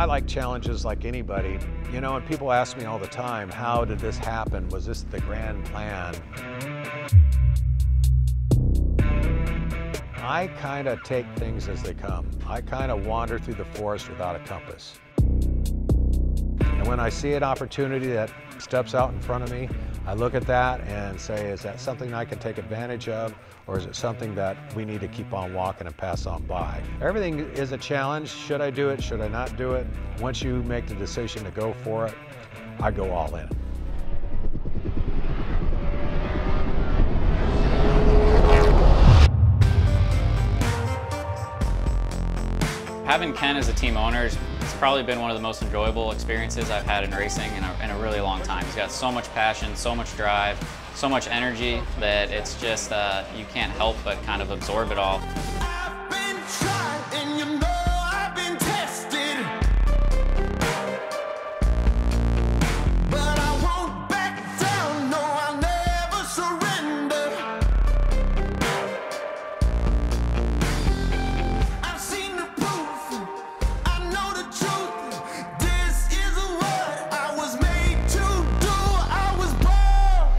I like challenges like anybody. You know, and people ask me all the time, how did this happen? Was this the grand plan? I kind of take things as they come. I kind of wander through the forest without a compass. And when I see an opportunity that steps out in front of me, I look at that and say, is that something I can take advantage of, or is it something that we need to keep on walking and pass on by? Everything is a challenge. Should I do it? Should I not do it? Once you make the decision to go for it, I go all in. Having Ken as a team owner has probably been one of the most enjoyable experiences I've had in racing in a really long time. He's got so much passion, so much drive, so much energy that it's just, you can't help but kind of absorb it all. I've been tried and you know I've been tested, but I won't back down, no, I'll never surrender. I've seen the proof, I know the truth, this is what I was made to do, I was born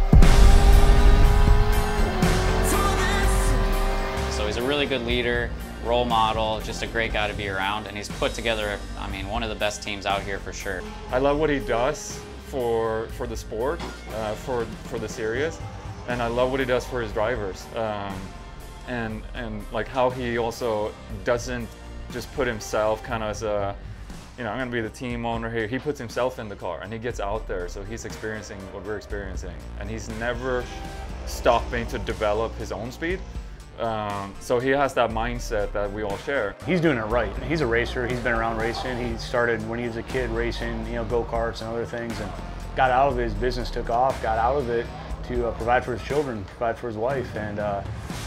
for this. So he's a really good leader, role model, just a great guy to be around, and he's put together, I mean, one of the best teams out here for sure. I love what he does for the sport, for the series, and I love what he does for his drivers, and like how he also doesn't just put himself kind of as a, you know, I'm going to be the team owner here. He puts himself in the car and he gets out there, so he's experiencing what we're experiencing, and he's never stopping to develop his own speed. So he has that mindset that we all share. He's doing it right. He's a racer. He's been around racing. He started when he was a kid racing, you know, go-karts and other things, and got out of it. His business took off, got out of it to provide for his children, provide for his wife, and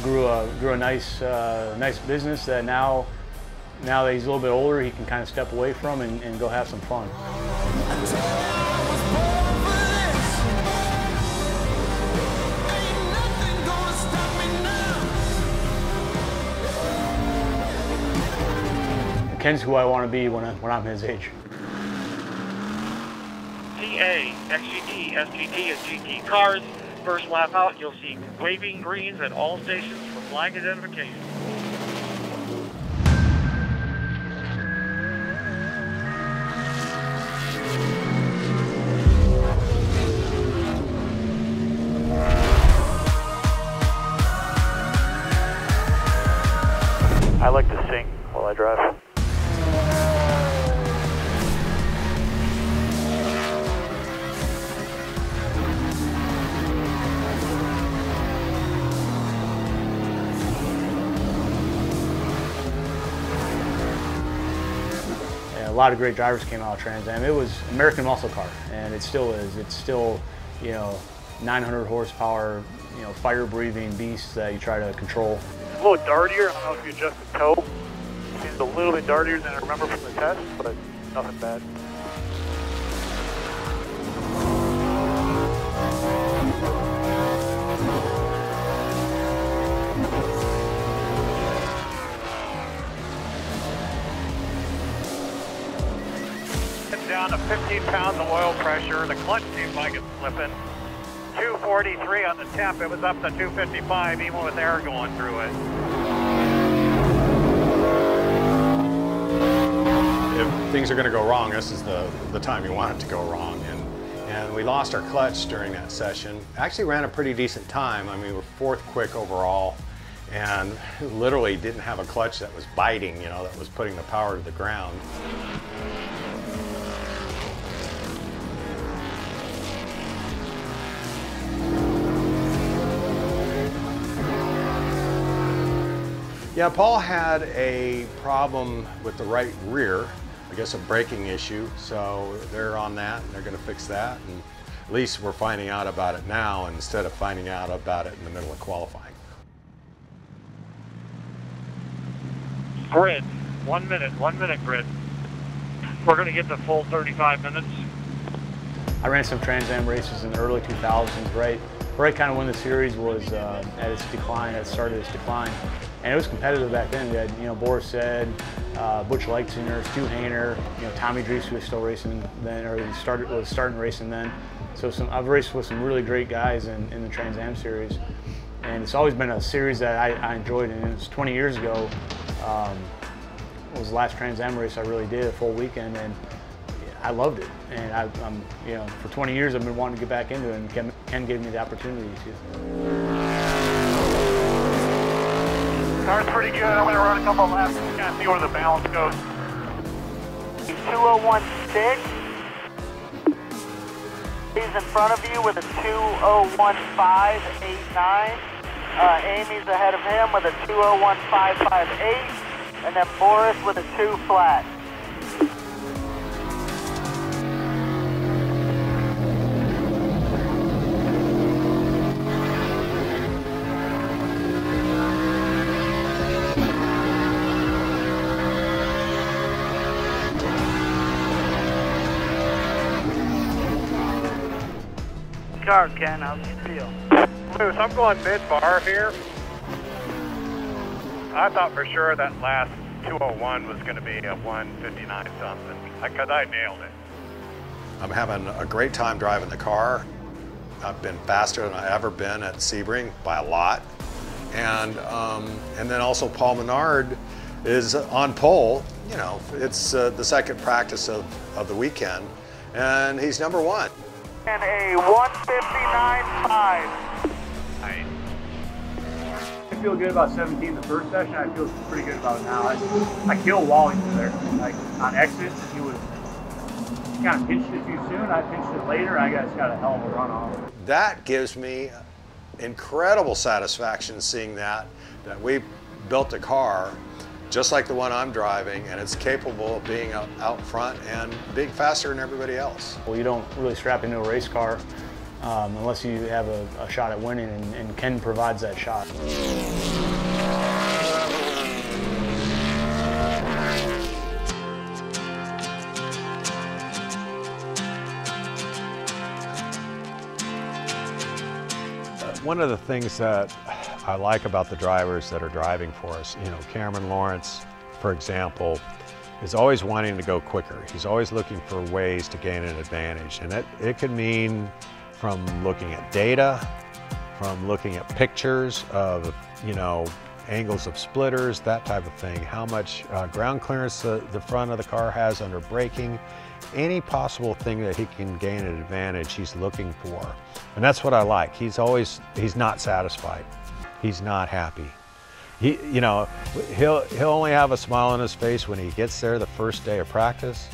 grew a nice business that now that he's a little bit older, he can kind of step away from and go have some fun. Ken's who I want to be when I'm his age. TA, XGT, SGT, and GT cars. First lap out, you'll see waving greens at all stations for flag identification. I like to sing while I drive. A lot of great drivers came out of Trans Am. It was American muscle car, and it still is. It's still, you know, 900 horsepower, you know, fire-breathing beast that you try to control. It's a little dartier. I don't know if you adjust the toe. It seems a little bit dartier than I remember from the test, but nothing bad. Down to 15 pounds of oil pressure. The clutch seems like it's slipping. 243 on the temp. It was up to 255 even with air going through it. If things are going to go wrong, this is the time you want it to go wrong. And we lost our clutch during that session. Actually ran a pretty decent time. I mean, we were fourth quick overall, and literally didn't have a clutch that was biting, you know, that was putting the power to the ground. Yeah, Paul had a problem with the right rear, I guess a braking issue, so they're on that and they're going to fix that, and at least we're finding out about it now instead of finding out about it in the middle of qualifying. Grid, 1 minute grid. We're going to get the full 35 minutes. I ran some Trans Am races in the early 2000s, right kind of when the series was at its decline, it started its decline. And it was competitive back then. We had, you know, Boris Said, Butch Leitzinger, Stu Hayner, you know, Tommy Drees, who was still racing then, or he was starting racing then. So I've raced with some really great guys in the Trans Am series. And it's always been a series that I enjoyed, and it was 20 years ago. It was the last Trans Am race I really did, a full weekend, and I loved it. And I'm, you know, for 20 years I've been wanting to get back into it, and Ken gave me the opportunity to. Car's pretty good. I'm going to run a couple laps and kind of see where the balance goes. 2016. He's in front of you with a 2015.89. Amy's ahead of him with a 2015.58. And then Boris with a 2 flat. Car, Ken, how's it feel? Luce, I'm going mid-bar here. I thought for sure that last 201 was going to be a 159 something, because I nailed it. I'm having a great time driving the car. I've been faster than I've ever been at Sebring by a lot. And then also Paul Menard is on pole. You know, it's the second practice of the weekend, and he's #1. And a 159.5. Nice. I feel good about 17 the first session. I feel pretty good about it now. I killed Wally there. Like on exit, he kind of pinched it too soon. I pinched it later. I just got a hell of a run off. That gives me incredible satisfaction seeing that we built a car just like the one I'm driving, and it's capable of being out front and being faster than everybody else. Well, you don't really strap into a race car unless you have a shot at winning, and Ken provides that shot. One of the things that I like about the drivers that are driving for us, you know, Cameron Lawrence, for example, is always wanting to go quicker. He's always looking for ways to gain an advantage. And it could mean from looking at data, from looking at pictures of, you know, angles of splitters, that type of thing, how much ground clearance the front of the car has under braking, any possible thing that he can gain an advantage, he's looking for. And that's what I like. He's not satisfied. He's not happy. You know, he'll only have a smile on his face when he gets there the first day of practice,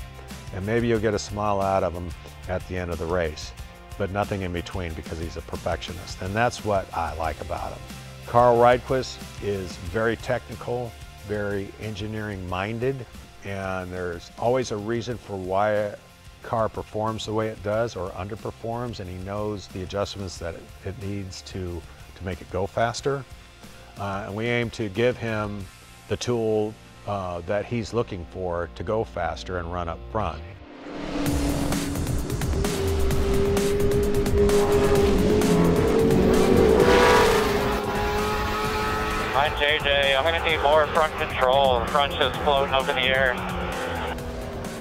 and maybe you'll get a smile out of him at the end of the race, but nothing in between, because he's a perfectionist. And that's what I like about him. Carl Rydquist is very technical, very engineering minded, and there's always a reason for why a car performs the way it does or underperforms, and he knows the adjustments that it needs to make it go faster. And we aim to give him the tool that he's looking for to go faster and run up front. Hi JJ, I'm going to need more front control. The front's just floating up in the air.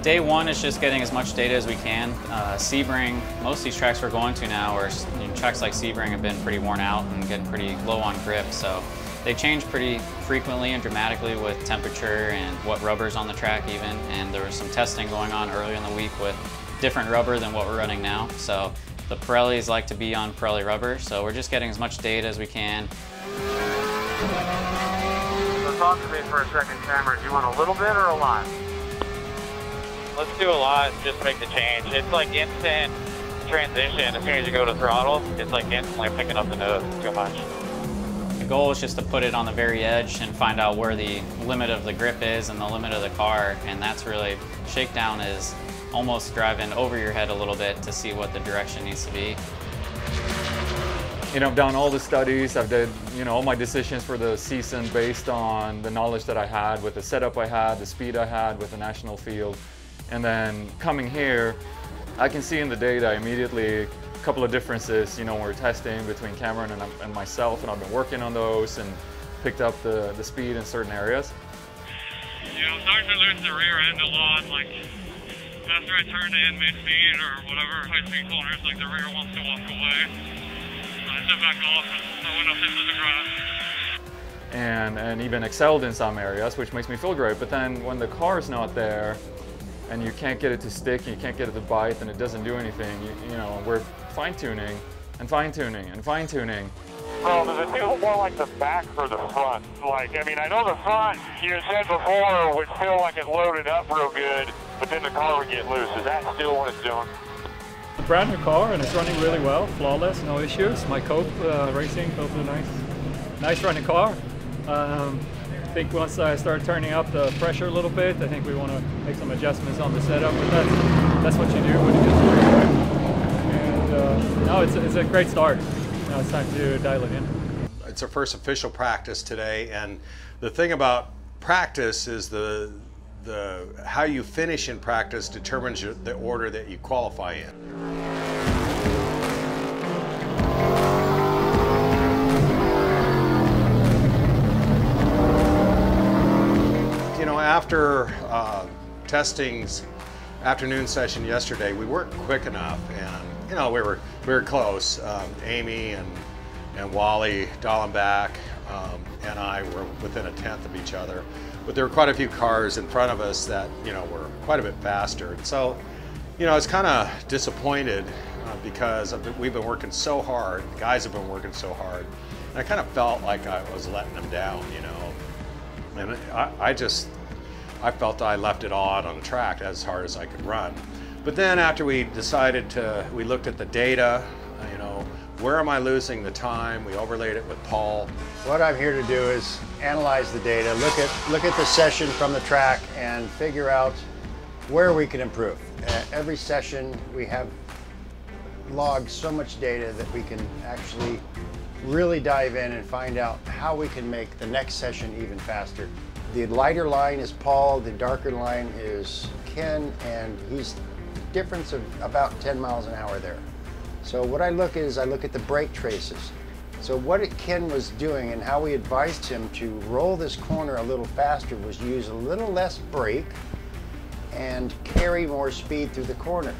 Day one is just getting as much data as we can. Sebring, most of these tracks we're going to now, are tracks like Sebring have been pretty worn out and getting pretty low on grip, so they change pretty frequently and dramatically with temperature and what rubber's on the track even, and there was some testing going on earlier in the week with different rubber than what we're running now. So the Pirellis like to be on Pirelli rubber, so we're just getting as much data as we can. So talk to me for a second, Cameron. Do you want a little bit or a lot? Let's do a lot and just make the change. It's like instant transition. As soon as you go to throttle, it's like instantly picking up the nose. It's too much. The goal is just to put it on the very edge and find out where the limit of the grip is and the limit of the car, and that's really, shakedown is almost driving over your head a little bit to see what the direction needs to be. You know, I've done all the studies, I've did, you know, all my decisions for the season based on the knowledge that I had with the setup I had, the speed I had with the national field. And then coming here, I can see in the data immediately a couple of differences, you know, when we're testing between Cameron and myself, and I've been working on those, and picked up the speed in certain areas. You know, starting to lose the rear end a lot, like after I turn in mid-speed or whatever high-speed corners, like the rear wants to walk away. I step back off and I went up into the grass. And even excelled in some areas, which makes me feel great. But then when the car is not there and you can't get it to stick, you can't get it to bite, and it doesn't do anything, you know, we're fine-tuning and fine-tuning and fine-tuning. Well, does it feel more like the back or the front? Like, I mean, I know the front, you said before, would feel like it loaded up real good, but then the car would get loose. Is that still what it's doing? A brand new car, and it's running really well, flawless, no issues. My Cope Racing, Cope is a nice running car. I think once I start turning up the pressure a little bit, I think we want to make some adjustments on the setup, but that's what you do when you get to the racetrack. And no, it's a great start. Now it's time to dial it in. It's our first official practice today, and the thing about practice is the how you finish in practice determines the order that you qualify in. You know, after testing's afternoon session yesterday, we weren't quick enough, and you know, we were close. Amy and Wally Dallenbach and I were within a tenth of each other, but there were quite a few cars in front of us that, you know, were quite a bit faster. And so, you know, I was kind of disappointed because we've been working so hard. The guys have been working so hard, and I kind of felt like I was letting them down, you know. And I felt I left it all out on the track as hard as I could run. But then after we looked at the data, you know, where am I losing the time? We overlaid it with Paul. What I'm here to do is analyze the data, look at the session from the track and figure out where we can improve. Every session we have logged so much data that we can actually really dive in and find out how we can make the next session even faster. The lighter line is Paul, the darker line is Ken, and he's difference of about 10 miles an hour there. So what I look at the brake traces. So what Ken was doing and how we advised him to roll this corner a little faster was use a little less brake and carry more speed through the corner.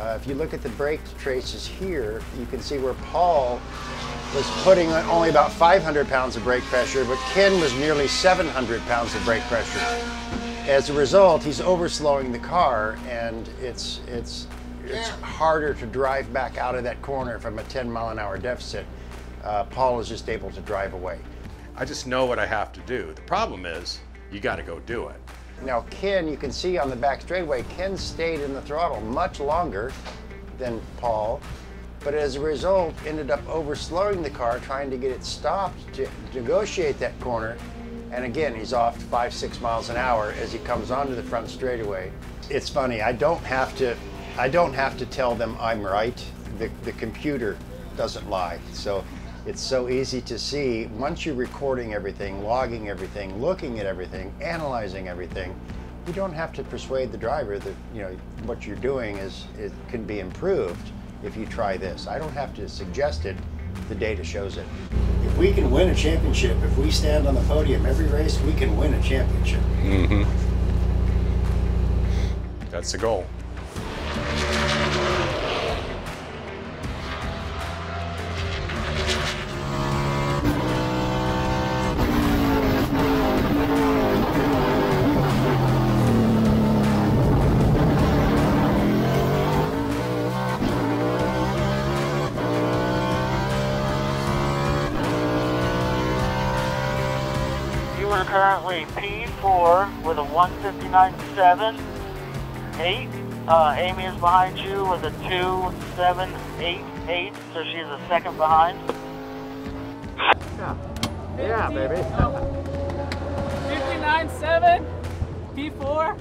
If you look at the brake traces here, you can see where Paul was putting only about 500 pounds of brake pressure, but Ken was nearly 700 pounds of brake pressure. As a result, he's overslowing the car, and it's harder to drive back out of that corner from a 10-mile-an-hour deficit. Paul is just able to drive away. I just know what I have to do. The problem is, you got to go do it. Now Ken, you can see on the back straightaway, Ken stayed in the throttle much longer than Paul, but as a result ended up overslowing the car, trying to get it stopped to negotiate that corner. And again, he's off 5-6 miles an hour as he comes onto the front straightaway. It's funny, I don't have to tell them I'm right. The computer doesn't lie. So it's so easy to see once you're recording everything, logging everything, looking at everything, analyzing everything. You don't have to persuade the driver that, you know, what you're doing it can be improved if you try this. I don't have to suggest it. The data shows it. If we can win a championship, if we stand on the podium every race, we can win a championship. Mm-hmm. That's the goal. We're currently P4 with a 159.78. Amy is behind you with a 2.788, so she's a second behind. Yeah, baby. 59.7, P4.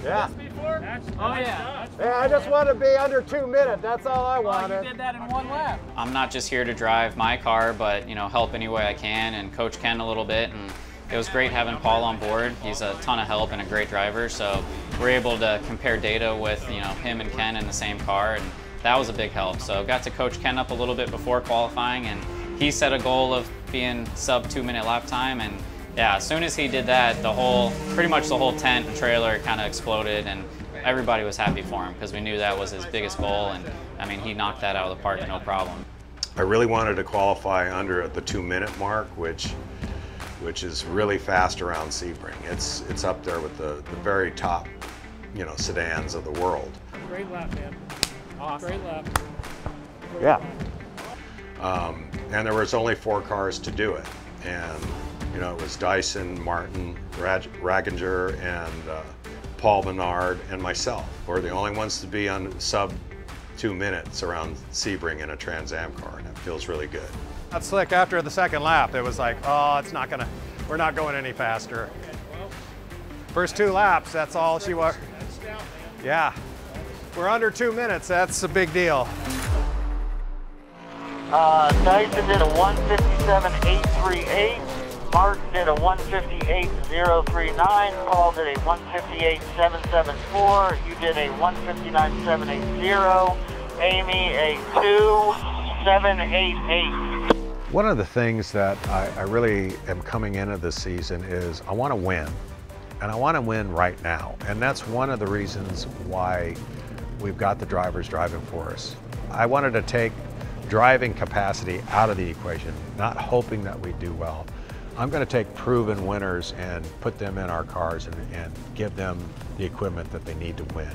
Yeah. P4? Oh yeah. Hey, I just want to be under 2 minutes. That's all I wanted. You did that in one lap. I'm not just here to drive my car, but, you know, help any way I can and coach Ken a little bit. And it was great having Paul on board. He's a ton of help and a great driver, so we're able to compare data with, you know, him and Ken in the same car, and that was a big help. So got to coach Ken up a little bit before qualifying, and he set a goal of champion sub 2-minute lap time, and yeah, as soon as he did that, pretty much the whole tent and trailer kind of exploded, and everybody was happy for him because we knew that was his biggest goal, and I mean, he knocked that out of the park, no problem. I really wanted to qualify under the 2-minute mark, which is really fast around Sebring. It's up there with the very top, sedans of the world. Great lap, man. Awesome. Great lap. Yeah. And there was only 4 cars to do it, and it was Dyson, Martin, Raginger, and Paul Menard, and myself. We're the only ones to be on sub 2 minutes around Sebring in a Trans Am car, and it feels really good. That slick after the second lap, it was like, oh, we're not going any faster. First 2 laps, that's all she was. Yeah, we're under 2 minutes, that's a big deal. Dyson did a 157.838. Martin did a 158.039. Paul did a 158.774. You did a 159.780. Amy a 2.788. One of the things that I really am coming into this season is I want to win, and I want to win right now. And that's one of the reasons why we've got the drivers driving for us. I wanted to take driving capacity out of the equation, not hoping that we do well. I'm going to take proven winners and put them in our cars and give them the equipment that they need to win.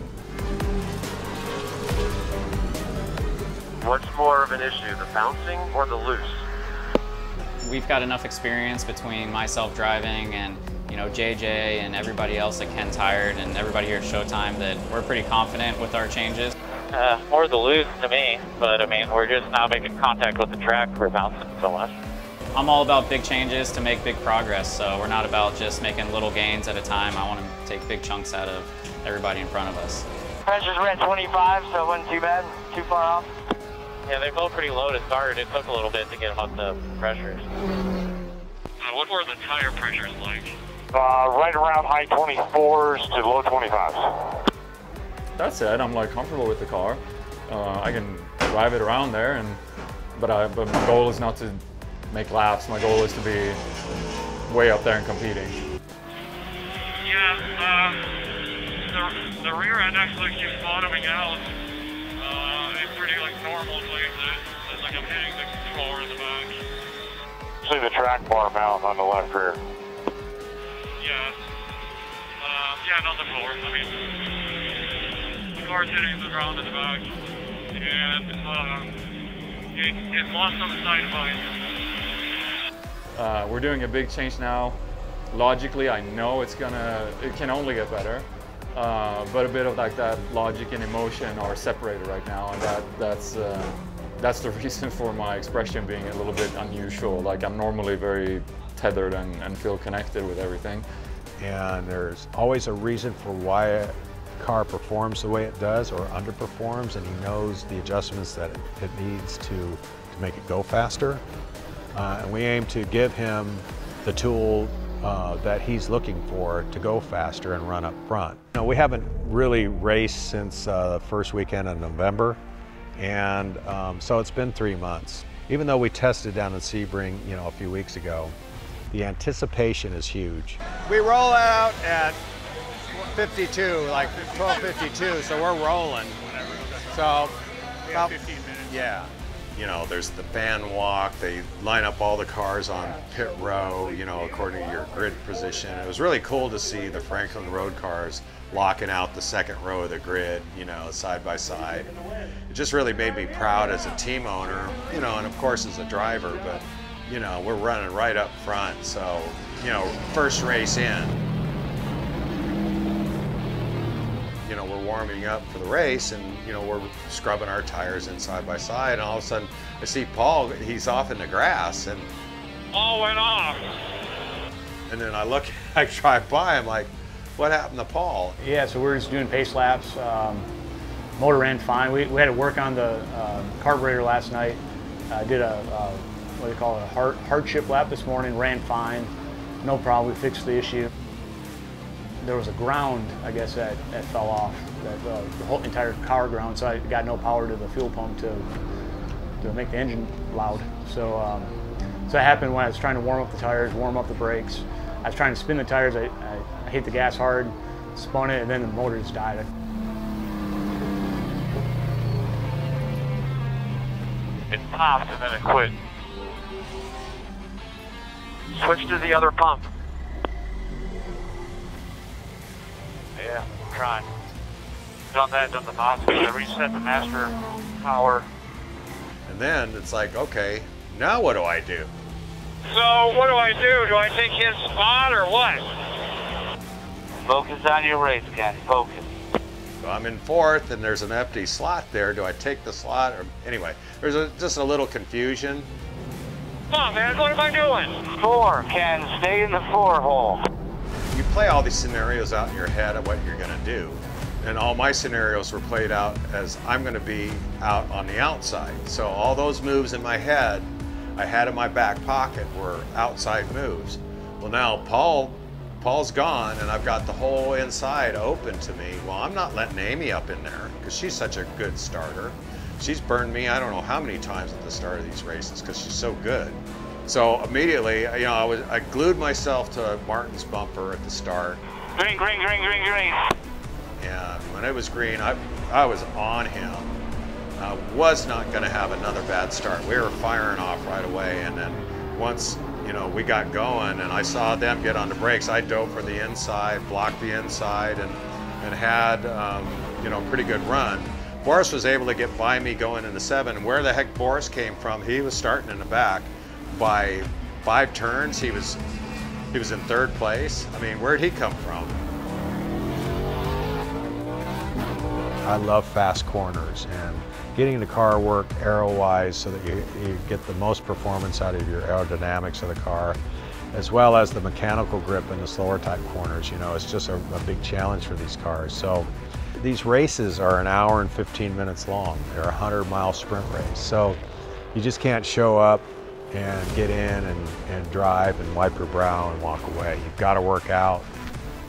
What's more of an issue, the bouncing or the loose? We've got enough experience between myself driving and JJ and everybody else at Ken Tired and everybody here at Showtime that we're pretty confident with our changes. More the loose to me, but I mean, we're just now making contact with the track. We're bouncing so much. I'm all about big changes to make big progress, so we're not about just making little gains at a time. I want to take big chunks out of everybody in front of us. Pressures were at 25, so it wasn't too bad, too far off. Yeah, they felt pretty low to start. It took a little bit to get them up to pressures. What were the tire pressures like? Right around high 24s to low 25s. That said, I'm comfortable with the car. I can drive it around there, but my goal is not to make laps. My goal is to be way up there and competing. Yeah, the rear end actually keeps bottoming out. It's pretty normal places. It's like I'm hitting the floor in the back. See the track bar mount on the left rear. Yeah. Yeah, not the floor. I mean, the car's hitting the ground in the back. And it lost some side bind. We're doing a big change now. Logically, I know it can only get better. But a bit of that logic and emotion are separated right now, and that's the reason for my expression being a little bit unusual. I'm normally very tethered and feel connected with everything. And there's always a reason for why a car performs the way it does or underperforms, and he knows the adjustments that it needs to make it go faster. And we aim to give him the tool that he's looking for to go faster and run up front. We haven't really raced since the first weekend of November, and so it's been 3 months. Even though we tested down in Sebring, a few weeks ago, the anticipation is huge. We roll out at 52, 12:52, so we're rolling. So about 15 minutes. Yeah. There's the fan walk. They line up all the cars on pit row, according to your grid position. It was really cool to see the Franklin Road cars locking out the second row of the grid, side by side. It just really made me proud as a team owner, and of course as a driver, but, we're running right up front. So, first race in, we're warming up for the race, and we're scrubbing our tires in side by side, and all of a sudden I see Paul, he's off in the grass, and All went off. And then I drive by, I'm like, what happened to Paul? Yeah, so we're just doing pace laps. Motor ran fine. We had to work on the carburetor last night. Did a what do you call it, a hardship lap this morning, ran fine, no problem. We fixed the issue. There was a ground, I guess, that fell off, the whole entire car ground, so I got no power to the fuel pump to make the engine loud. So So that happened when I was trying to warm up the tires, warm up the brakes. I was trying to spin the tires, I hit the gas hard, spun it, and then the motor just died. It popped and then it quit. Switch to the other pump. Yeah, I'm trying. Done that, done the box. I reset the master power. And then it's like, okay, now what do I do? So what do I do? Do I take his spot or what? Focus on your race, Ken. Focus. So I'm in fourth and there's an empty slot there. Do I take the slot? Or anyway, there's just a little confusion. Come on, man. What am I doing? 4, Ken. Stay in the 4 hole. You play all these scenarios out in your head of what you're going to do. And all my scenarios were played out as I'm going to be out on the outside. So all those moves in my head I had in my back pocket were outside moves. Well, now Paul's gone and I've got the whole inside open to me. Well, I'm not letting Amy up in there because she's such a good starter. She's burned me I don't know how many times at the start of these races because she's so good. So immediately, you know, I glued myself to Martin's bumper at the start. Green, green, green, green, green. And when it was green, I was on him. I was not going to have another bad start. We were firing off right away, and then once you know we got going, and I saw them get on the brakes, I dove for the inside, blocked the inside, and had you know, a pretty good run. Boris was able to get by me going into 7, and where the heck Boris came from, he was starting in the back. By 5 turns, he was in 3rd place. I mean, where'd he come from? I love fast corners and getting the car work aero-wise so that you get the most performance out of your aerodynamics of the car, as well as the mechanical grip in the slower type corners. You know, it's just a big challenge for these cars. So these races are an hour and 15 minutes long. They're a 100-mile sprint race. So you just can't show up and get in and drive and wipe your brow and walk away. You've got to work out.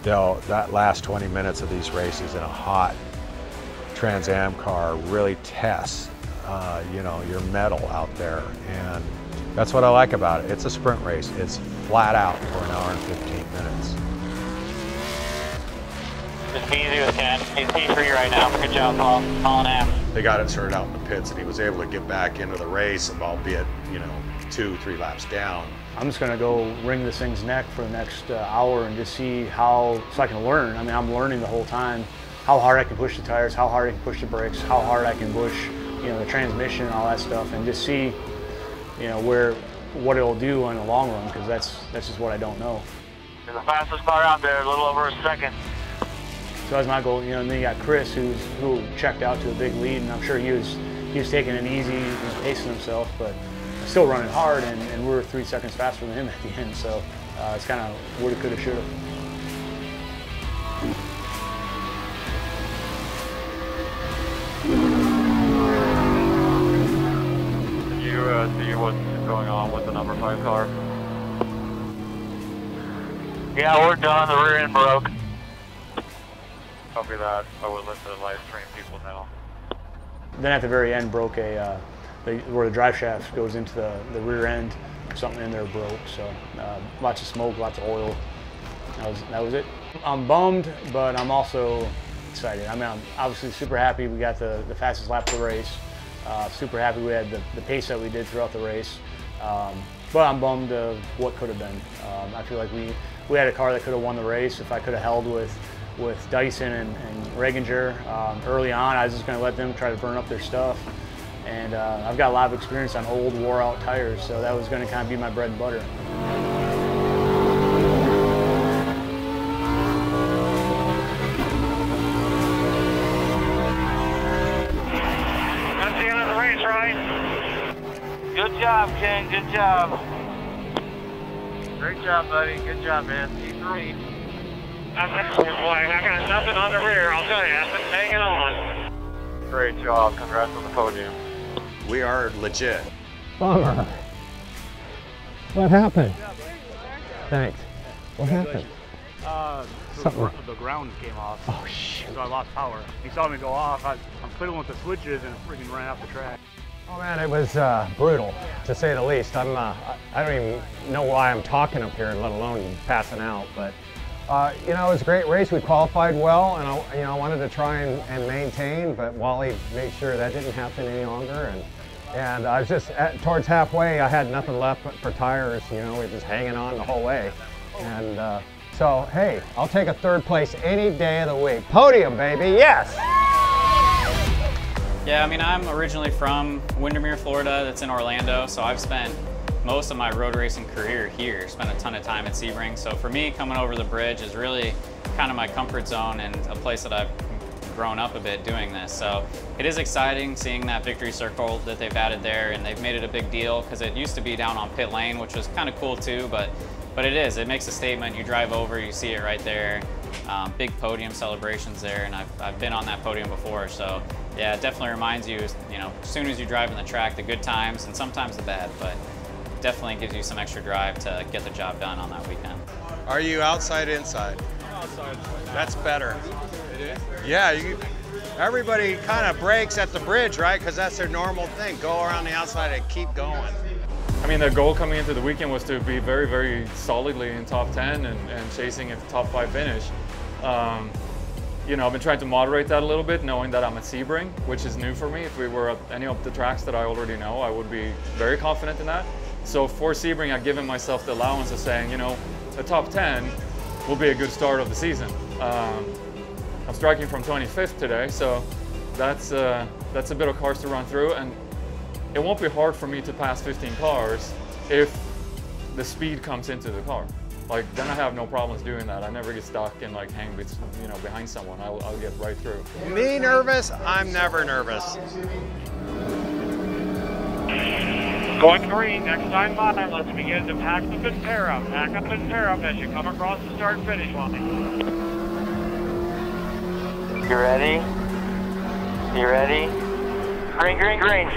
That last 20 minutes of these races in a hot Trans Am car really tests, you know, your mettle out there, and that's what I like about it. It's a sprint race. It's flat out for an hour and 15 minutes. Just be easy with Ken. He's P3 right now. Good job, Paul. Paul and Am. They got it sorted out in the pits, and he was able to get back into the race, albeit, you know, 2-3 laps down. I'm just gonna go wring this thing's neck for the next hour and just see how, so I can learn. I mean, I'm learning the whole time how hard I can push the tires, how hard I can push the brakes, how hard I can push, you know, the transmission and all that stuff, and just see, you know, what it'll do in the long run, because that's just what I don't know. You're the fastest car out there, a little over a second. So that's my goal, you know. And then you got Chris, who checked out to a big lead, and I'm sure he was taking it easy, you know, pacing himself, but still running hard, and we were 3 seconds faster than him at the end. So it's kind of woulda, coulda, shoulda. Did you see what's going on with the number 5 car? Yeah, we're done. The rear end broke. Copy that. I will let the live stream people know. Then at the very end broke where the drive shaft goes into the rear end. Something in there broke. So lots of smoke, lots of oil. That was it. I'm bummed, but I'm also excited. I mean, I'm obviously super happy we got the fastest lap of the race. Super happy we had the pace that we did throughout the race. But I'm bummed of what could have been. I feel like we had a car that could have won the race. If I could have held with Dyson and Reginger early on, I was just going to let them try to burn up their stuff. And I've got a lot of experience on old, wore-out tires, so that was going to kind of be my bread and butter. That's the end of the race, right? Good job, Ken. Good job. Great job, buddy. Good job, man. P3. That's excellent, boy. I got nothing on the rear, I'll tell you. That's hanging on. Great job. Congrats on the podium. We are legit. Bummer. What happened? Thanks. What happened? The ground came off. Oh, shit. So I lost power. He saw me go off. I'm fiddling with the switches and it freaking ran off the track. Oh man, it was brutal, to say the least. I don't even know why I'm talking up here, let alone passing out. But you know, it was a great race. We qualified well, and I wanted to try and maintain, but Wally made sure that didn't happen any longer. And I was just towards halfway. I had nothing left but for tires. You know, we were just hanging on the whole way. And so hey, I'll take a third place any day of the week. Podium, baby, yes. Yeah, I mean, I'm originally from Windermere, Florida. That's in Orlando. So I've spent most of my road racing career here, spent a ton of time at Sebring. So for me, coming over the bridge is really kind of my comfort zone and a place that I've grown up a bit doing this. So it is exciting seeing that victory circle that they've added there, and they've made it a big deal because it used to be down on pit lane, which was kind of cool too, but it makes a statement. You drive over, you see it right there. Big podium celebrations there, and I've been on that podium before, so yeah, it definitely reminds you, you know, as soon as you drive in the track, the good times and sometimes the bad, but definitely gives you some extra drive to get the job done on that weekend. Are you outside, inside? Outside. That's better. It is? Yeah, everybody kind of breaks at the bridge, right? Because that's their normal thing. Go around the outside and keep going. I mean, the goal coming into the weekend was to be very, very solidly in top 10 and chasing a top 5 finish. You know, I've been trying to moderate that a little bit, knowing that I'm at Sebring, which is new for me. If we were at any of the tracks that I already know, I would be very confident in that. So for Sebring, I've given myself the allowance of saying, you know, the top 10 will be a good start of the season. I'm striking from 25th today, so that's a bit of cars to run through, and it won't be hard for me to pass 15 cars if the speed comes into the car. Like, then I have no problems doing that. I never get stuck and like hang, you know, behind someone. I'll get right through. Me nervous? I'm never nervous. Going green, next time by, let's begin to pack up and pair up. Pack up and pair up as you come across the start and finish line. You ready? You ready? Green, green, green.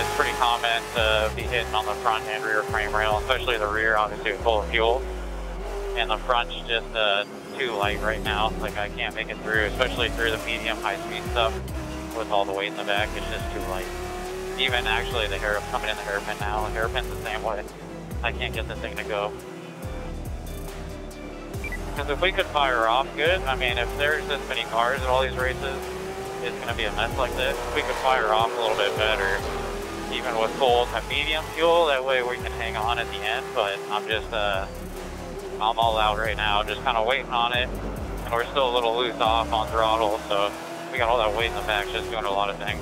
it's pretty common to be hitting on the front and rear frame rail, especially the rear, obviously full of fuel. And the front's just too light right now. Like I can't make it through, especially through the medium high-speed stuff with all the weight in the back. It's just too light. Even actually the hair coming in the hairpin now. The hairpin's the same way. I can't get the thing to go. Because if we could fire off good, I mean, if there's this many cars at all these races, it's going to be a mess like this. If we could fire off a little bit better, even with full to medium fuel, that way we can hang on at the end. But I'm just, I'm all out right now, just kind of waiting on it. And we're still a little loose off on throttle, so we got all that weight in the back just doing a lot of things.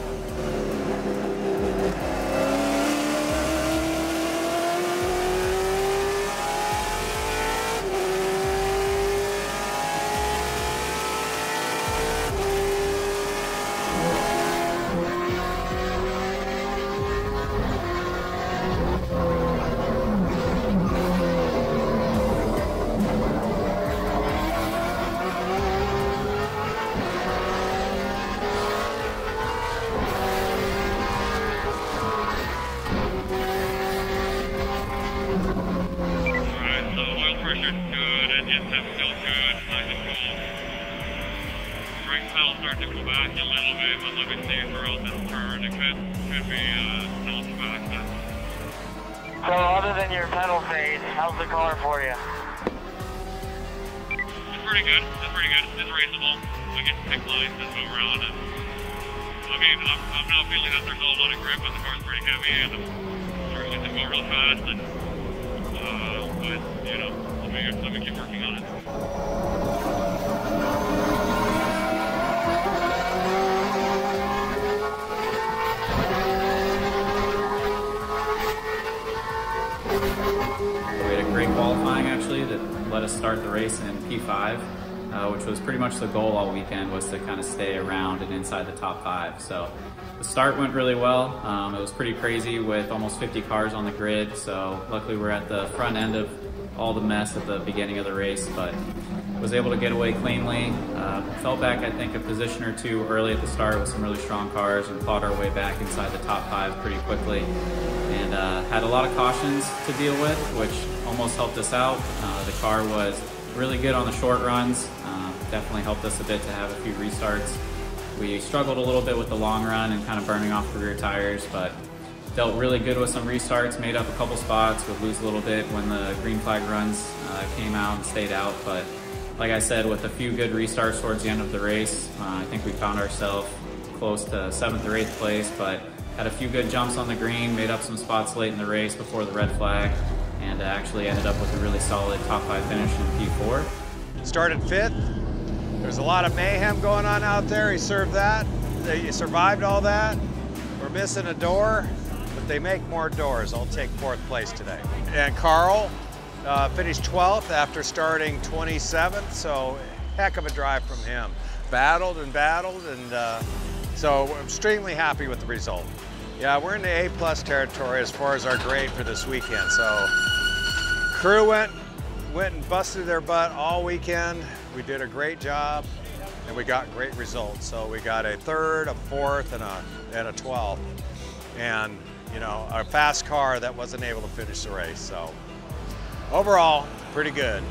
So other than your pedal fade, how's the car for you? It's pretty good. It's pretty good. It's raceable. I get to pick lines and move around. And, I mean, I'm now feeling that there's a lot of grip, but the car's pretty heavy, and I'm starting to go real fast. And, but you know, let me keep working on it. We had a great qualifying actually that let us start the race in P5, which was pretty much the goal all weekend, was to kind of stay around and inside the top 5. So the start went really well. It was pretty crazy with almost 50 cars on the grid. So luckily we're at the front end of all the mess at the beginning of the race, but was able to get away cleanly. Fell back, I think, a position or two early at the start with some really strong cars and clawed our way back inside the top 5 pretty quickly. And had a lot of cautions to deal with, which almost helped us out. The car was really good on the short runs. Definitely helped us a bit to have a few restarts. We struggled a little bit with the long run and kind of burning off the rear tires, but dealt really good with some restarts, made up a couple spots, would lose a little bit when the green flag runs came out and stayed out. But like I said, with a few good restarts towards the end of the race, I think we found ourselves close to 7th or 8th place, but had a few good jumps on the green, made up some spots late in the race before the red flag, and actually ended up with a really solid top 5 finish in P4. Started 5th. There's a lot of mayhem going on out there. He served that. He survived all that. We're missing a door, but they make more doors. I'll take 4th place today. And Carl finished 12th after starting 27th, so heck of a drive from him. Battled and battled, and so we're extremely happy with the result. Yeah, we're in the A+ territory as far as our grade for this weekend. So crew went and busted their butt all weekend. We did a great job, and we got great results. So we got a 3rd, a 4th, and a 12th. And, you know, a fast car that wasn't able to finish the race. So overall, pretty good.